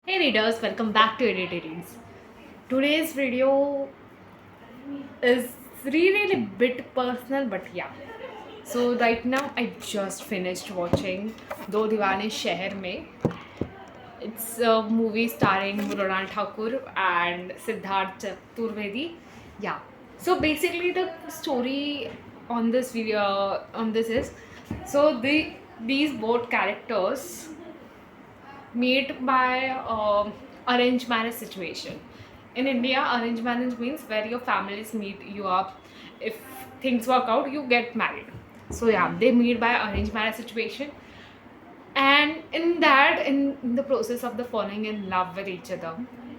Hey readers, welcome back to Edited Reads. Today's video is really a bit personal, but yeah. So right now I just finished watching Do Diwane Sheher Mein. It's a movie starring Mrunal Thakur and Siddharth Chaturvedi. Yeah. So basically the story on this video on this is these both characters made by arranged marriage situation. In India, arranged marriage means where your families meet you up. If things work out, you get married. So yeah, they meet by arranged marriage situation, and in the process of the falling in love with each other,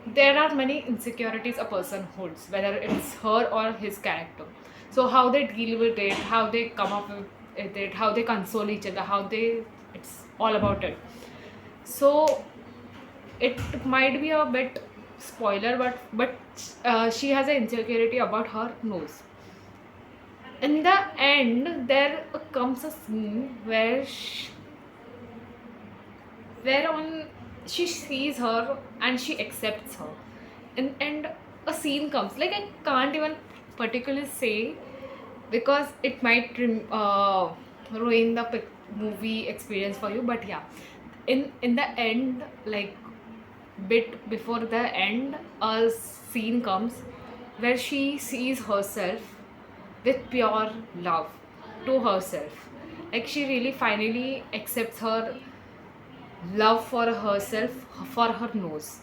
there are many insecurities a person holds, whether it's her or his character. So how they deal with it, how they come up with it, how they console each other, how they it's all about it. So it might be a bit spoiler, but she has an insecurity about her nose. In the end, there comes a scene where on she sees her and she accepts her, and a scene comes. Like I can't even particularly say because it might ruin the movie experience for you. But yeah, in the end, like bit before the end, a scene comes where she sees herself with pure love to herself. Like she really finally accepts her love for herself, for her nose,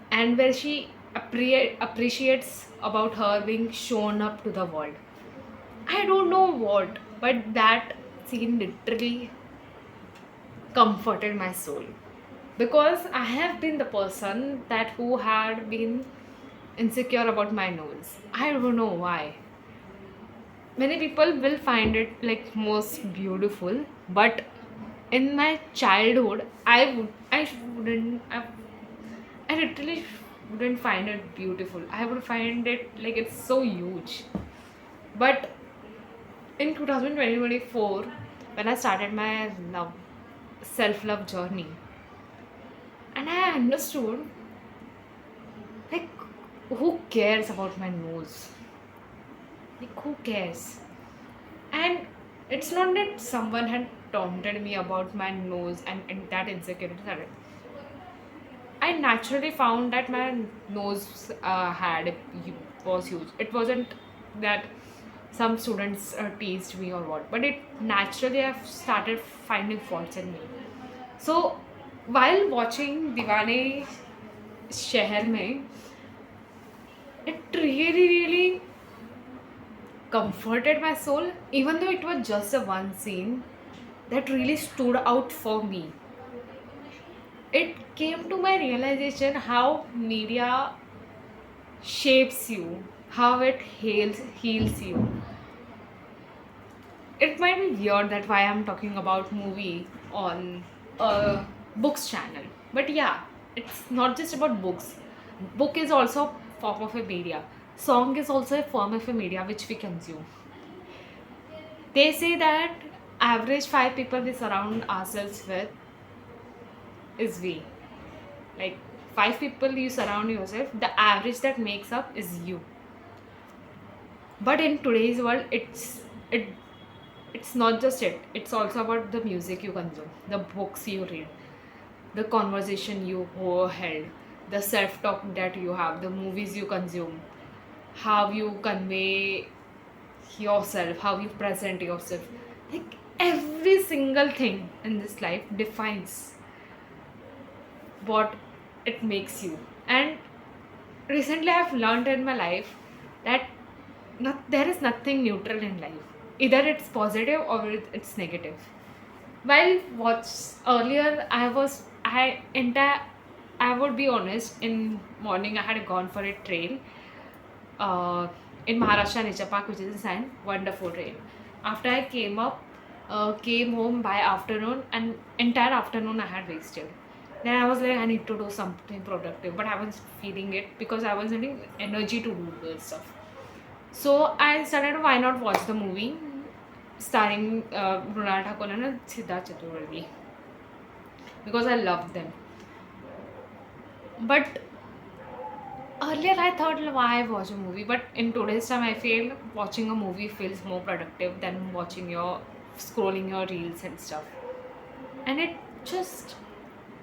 and where she appreciates about her being shown up to the world. I don't know what, but that scene literally comforted my soul, because I have been the person that who had been insecure about my nose. I don't know why. Many people will find it like most beautiful, but in my childhood, I literally wouldn't find it beautiful. I would find it like it's so huge. But in 2024, when I started my self love journey, and I understood, like, who cares about my nose? Like, who cares? And it's not that someone had taunted me about my nose and that insecurity started. I naturally found that my nose was huge. It wasn't that some students teased me or what, but it naturally I've started finding faults in me. So while watching Diwane Sheher Mein, it really comforted my soul, even though it was just a one scene that really stood out for me. It came to my realization how media shapes you, how it heals you. It might be weird that why I'm talking about movie on a books channel, but yeah, it's not just about books. Book is also a form of a media. Song is also a form of a media which we consume. They say that average five people we surround ourselves with is we. Like five people you surround yourself, the average that makes up is you. But in today's world, it's not just it. It's also about the music you consume, the books you read, the conversation you held, the self-talk that you have, the movies you consume, how you convey yourself, how you present yourself. Like every single thing in this life defines what it makes you. And recently I've learned in my life that there is nothing neutral in life. Either it's positive or it's negative. While watch earlier, I would be honest. In morning, I had gone for a trail in Maharashtra Nature Park, which is a sand wonderful trail. After I came home by afternoon, and entire afternoon I had wasted. Then I was like, I need to do something productive, but I was feeling it because I was needing energy to do this stuff. So I started, why not watch the movie starring Mrunal Thakur and Siddharth Chaturvedi, because I loved them. But earlier I thought, like, why watch a movie? But in today's time, I feel watching a movie feels more productive than watching your scrolling your reels and stuff. And it just,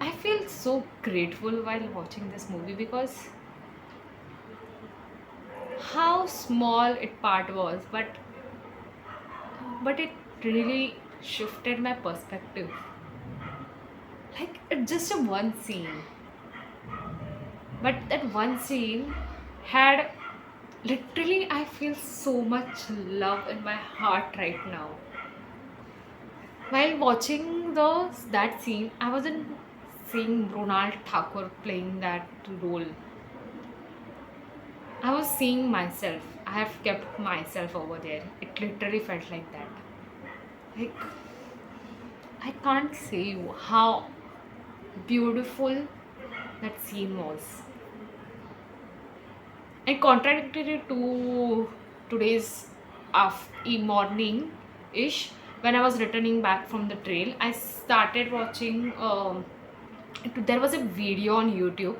I feel so grateful while watching this movie because how small it part was, but it really shifted my perspective. Like it's just a one scene, but that one scene had literally, I feel so much love in my heart right now. While watching that scene, I wasn't seeing Ronald Thakur playing that role. I was seeing myself. I have kept myself over there. It literally felt like that. Like I can't say you how beautiful that scene was. And contradictory to today's morning ish, when I was returning back from the trail, I started watching. There was a video on YouTube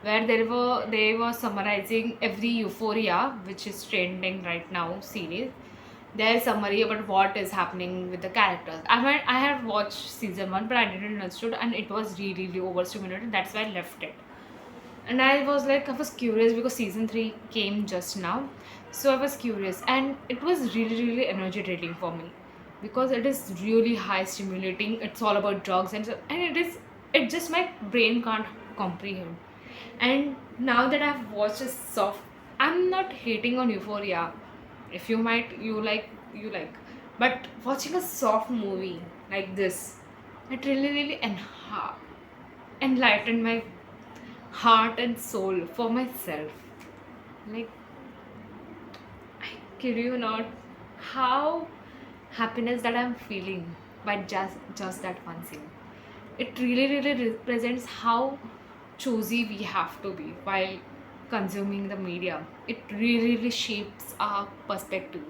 where they were summarizing every Euphoria, which is trending right now series. Their summary about what is happening with the characters. I had watched season one, but I didn't understood, and it was really overstimulated. That's why I left it. And I was like, I was curious because season 3 came just now. So I was curious, and it was really energy draining for me because it is really high stimulating. It's all about drugs, and it just my brain can't comprehend. And now that I've watched a soft, I'm not hating on Euphoria. If you might, you like, but watching a soft movie like this, it really enlightened my heart and soul for myself. Like, I kid you not, how happiness that I'm feeling by just that one scene. It really represents how choosy we have to be while consuming the media. It really shapes our perspective.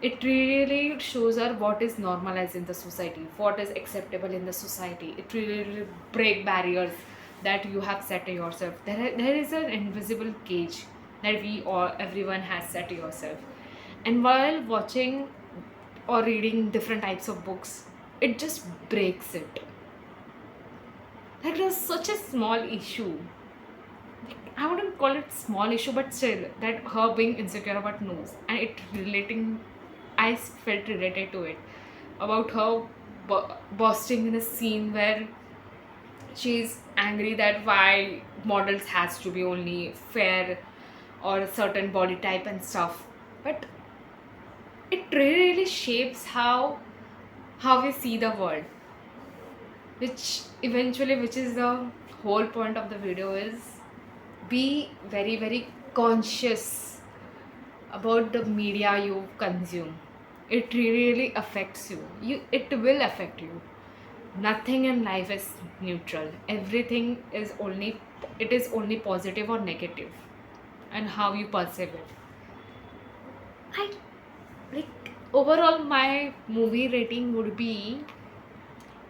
It really shows her what is normalized in the society, what is acceptable in the society. It really break barriers that you have set to yourself. There is an invisible cage that we or everyone has set to yourself. And while watching or reading different types of books, it just breaks it. Like it was such a small issue. I wouldn't call it small issue, but still, that her being insecure about nose and it relating, I felt related to it about her bursting in a scene where she's angry that why models has to be only fair or a certain body type and stuff. But it really shapes how we see the world, which is the whole point of the video is be very conscious about the media you consume. It really affects you. It will affect you. Nothing in life is neutral. Everything is only positive or negative, and how you perceive it. I like overall my movie rating would be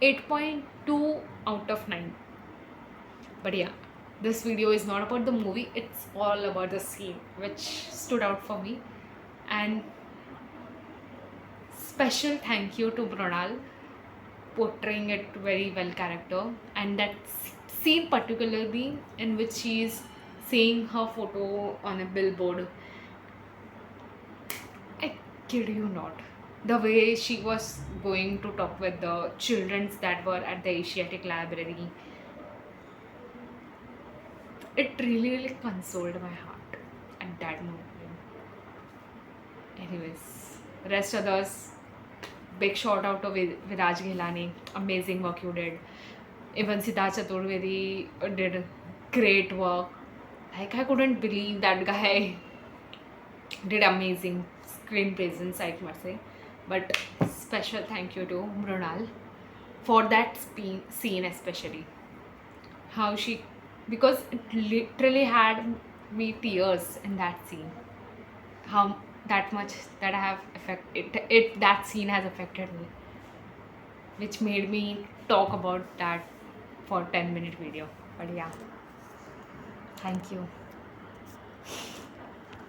8.2 out of 9. But yeah, this video is not about the movie, it's all about the scene which stood out for me. And special thank you to Mronal portraying it very well character, and that scene particularly in which she is seeing her photo on a billboard. I kid you not, the way she was going to talk with the children that were at the Asiatic library, it really consoled my heart at that moment. Anyways, rest others, big shout out to Viraj Ghelani. Amazing work you did. Even Siddharth Chaturvedi did great work. Like I couldn't believe that guy did amazing screen presence, I must say. But special thank you to Mrunal for that scene especially. How she, because it literally had me tears in that scene. How that much that I have it that scene has affected me, which made me talk about that for 10-minute video. But yeah, Thank you.